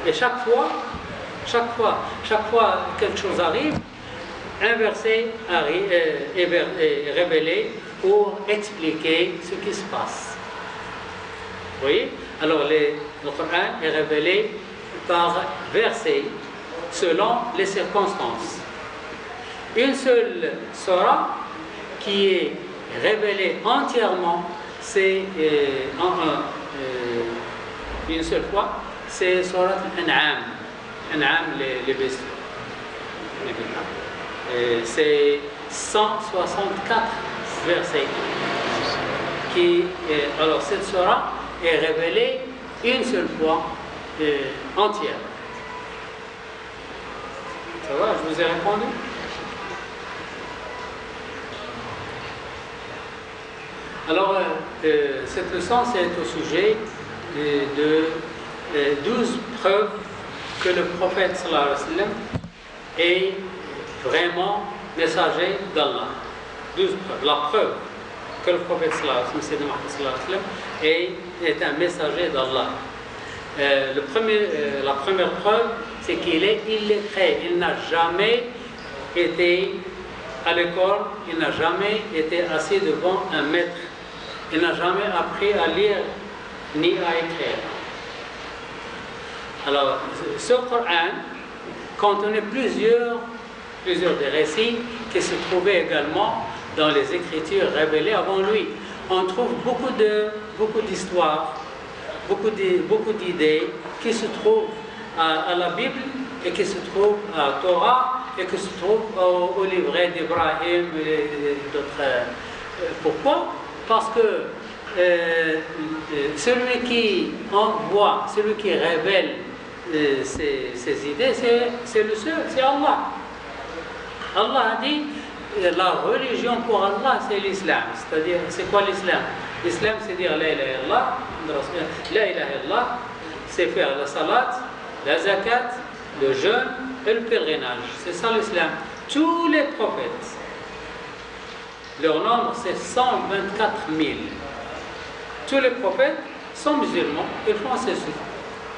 Et chaque fois quelque chose arrive, un verset est révélé pour expliquer ce qui se passe. Vous voyez? Alors le Coran est révélé par verset selon les circonstances. Une seule surah qui est révélée entièrement, c'est une seule fois, c'est Surat Al-An'am. An'am, les bestiaux. C'est 164 versets. Alors cette surah est révélée une seule fois entière. Ça va, je vous ai répondu? Alors, cette leçon, c'est au sujet de 12 preuves que le prophète sallallahu alayhi wa sallam est vraiment messager d'Allah. 12 preuves. La preuve que le prophète sallallahu alayhi wa sallam est un messager d'Allah. La première preuve, c'est qu'il est illettré. Il n'a jamais été à l'école, il n'a jamais été assis devant un maître. Il n'a jamais appris à lire ni à écrire. Alors, ce Coran contenait plusieurs des récits qui se trouvaient également dans les Écritures révélées avant lui. On trouve beaucoup d'histoires, beaucoup d'idées qui se trouvent à la Bible et qui se trouvent à la Torah et qui se trouvent au livret d'Ibrahim et d'autres. Pourquoi? Parce que celui qui envoie, celui qui révèle ces idées, c'est le seul, c'est Allah. Allah a dit, la religion pour Allah, c'est l'islam. C'est-à-dire, c'est quoi l'islam? L'islam, c'est dire la ilaha illallah. La ilaha illallah, c'est faire la salat, la zakat, le jeûne et le pèlerinage. C'est ça l'islam. Tous les prophètes, leur nombre, c'est 124 000. Tous les prophètes sont musulmans, ils font ceci.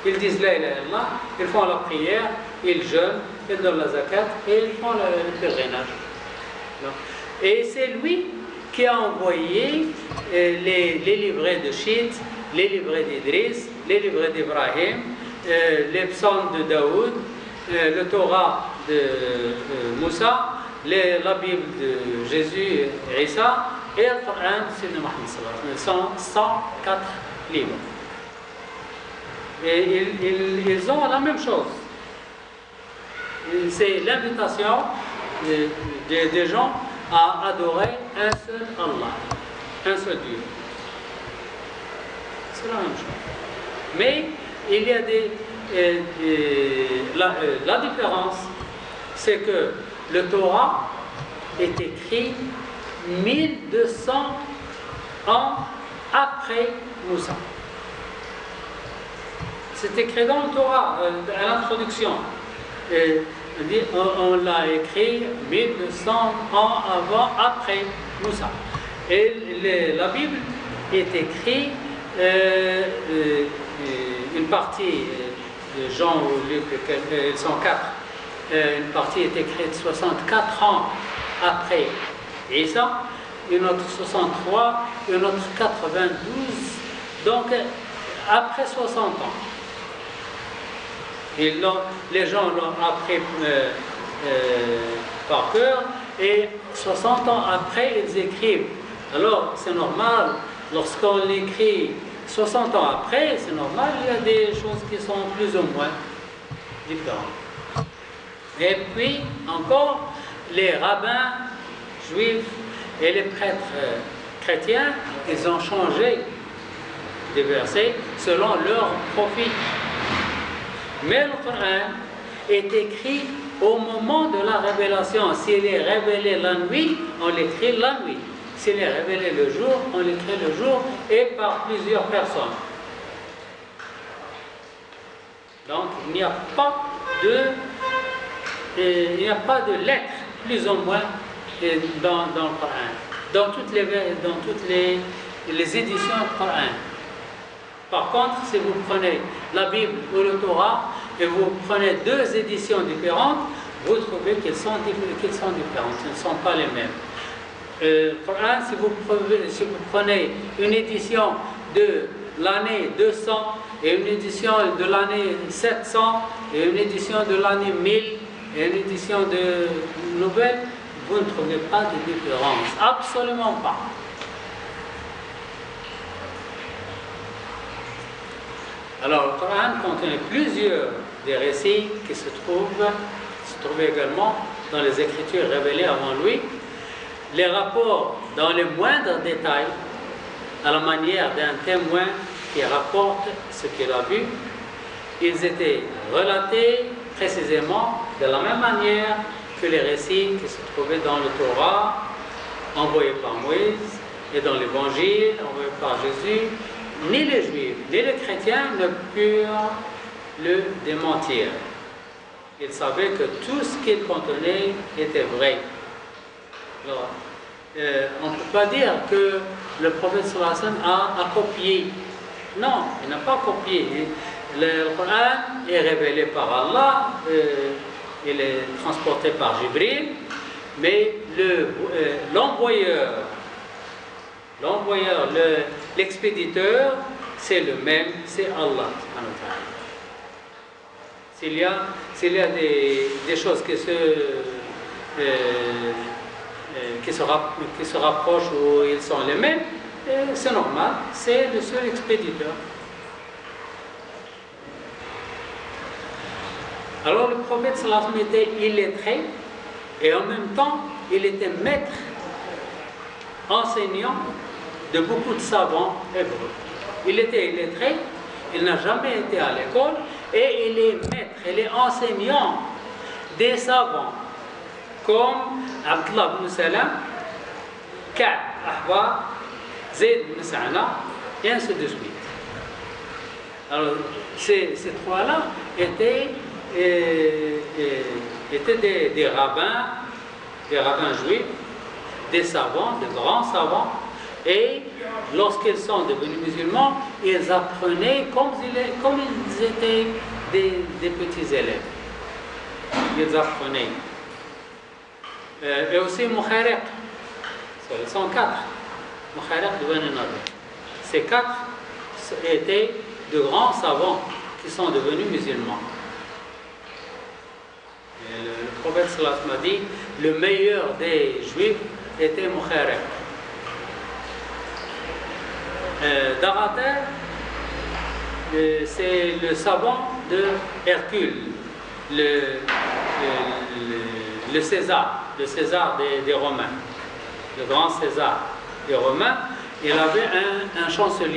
Ils disent la ilaha illallah, ils font la prière, ils jeûnent, ils donnent la zakat et ils font le pèlerinage. Et c'est lui qui a envoyé les livrets de Shit, les livrets d'Idris, les livrets d'Ibrahim, les psaumes de Daoud, le Torah de Moussa, la Bible de Jésus et Isa, et le Coran de Mohammed sallallahu alayhi wa sallam. 104 livres. Et ils ont la même chose. C'est l'invitation des gens à adorer un seul Allah, un seul Dieu. C'est la même chose. Mais il y a la différence, c'est que le Torah est écrit 1200 ans après Moussa. C'est écrit dans le Torah, à l'introduction. On l'a écrit 1200 ans après Moussa. Et la Bible est écrite, une partie de Jean ou Luc, ils sont 4. Une partie est écrite 64 ans après Isa, une autre 63, une autre 92, donc après 60 ans. Les gens l'ont appris par cœur et 60 ans après, ils écrivent. Alors, c'est normal, lorsqu'on l'écrit 60 ans après, c'est normal, il y a des choses qui sont plus ou moins différentes. Et puis, encore, les rabbins juifs et les prêtres chrétiens, ils ont changé des versets selon leur profit. Mais le Coran est écrit au moment de la révélation. S'il est révélé la nuit, on l'écrit la nuit. S'il est révélé le jour, on l'écrit le jour et par plusieurs personnes. Donc il n'y a pas de lettres, plus ou moins, dans le Coran. Dans toutes les éditions du Coran. Par contre, si vous prenez la Bible ou le Torah, et vous prenez deux éditions différentes, vous trouvez qu'elles sont différentes, elles ne sont pas les mêmes. Le Coran, si vous prenez une édition de l'année 200 et une édition de l'année 700 et une édition de l'année 1000 et une édition de nouvelle, vous ne trouvez pas de différence, absolument pas. Alors, le Coran contient plusieurs des récits qui se trouvent également dans les Écritures révélées avant lui. Les rapports dans les moindres détails, à la manière d'un témoin qui rapporte ce qu'il a vu, ils étaient relatés précisément de la même manière que les récits qui se trouvaient dans le Torah, envoyé par Moïse, et dans l'Évangile, envoyé par Jésus. Ni les Juifs, ni les chrétiens ne purent le démentir. Ils savaient que tout ce qu'il contenait était vrai. Alors, on ne peut pas dire que le prophète sallallahu alayhi wa sallam a copié. Non, il n'a pas copié. Le Coran est révélé par Allah, il est transporté par Jibril, mais l'envoyeur, l'expéditeur, c'est le même, c'est Allah. S'il y a des choses qui se rapprochent ou ils sont les mêmes, c'est normal, c'est le seul expéditeur. Alors le prophète sallallahu alayhi wa sallam était illettré et en même temps il était maître, enseignant de beaucoup de savants hébreux. Il était illettré, il n'a jamais été à l'école et il est maître, il est enseignant des savants comme Abdullah ibn Salam, Ka'b, Ahbar, Zayd ibn Sa'na et ainsi de suite. Alors ces trois-là étaient des rabbins juifs, des savants, de grands savants, et lorsqu'ils sont devenus musulmans, ils apprenaient comme ils étaient des petits élèves. Ils apprenaient. Et aussi Mukhariq, ce sont quatre. Mukhariq de Bani Nadir. Ces quatre étaient de grands savants qui sont devenus musulmans. Et le prophète sallallahu alayhi wa sallam a dit, le meilleur des juifs était Mukhariq. Darater, c'est le savant de Hercule, le César des Romains, le grand César des Romains. Il avait un chancelier.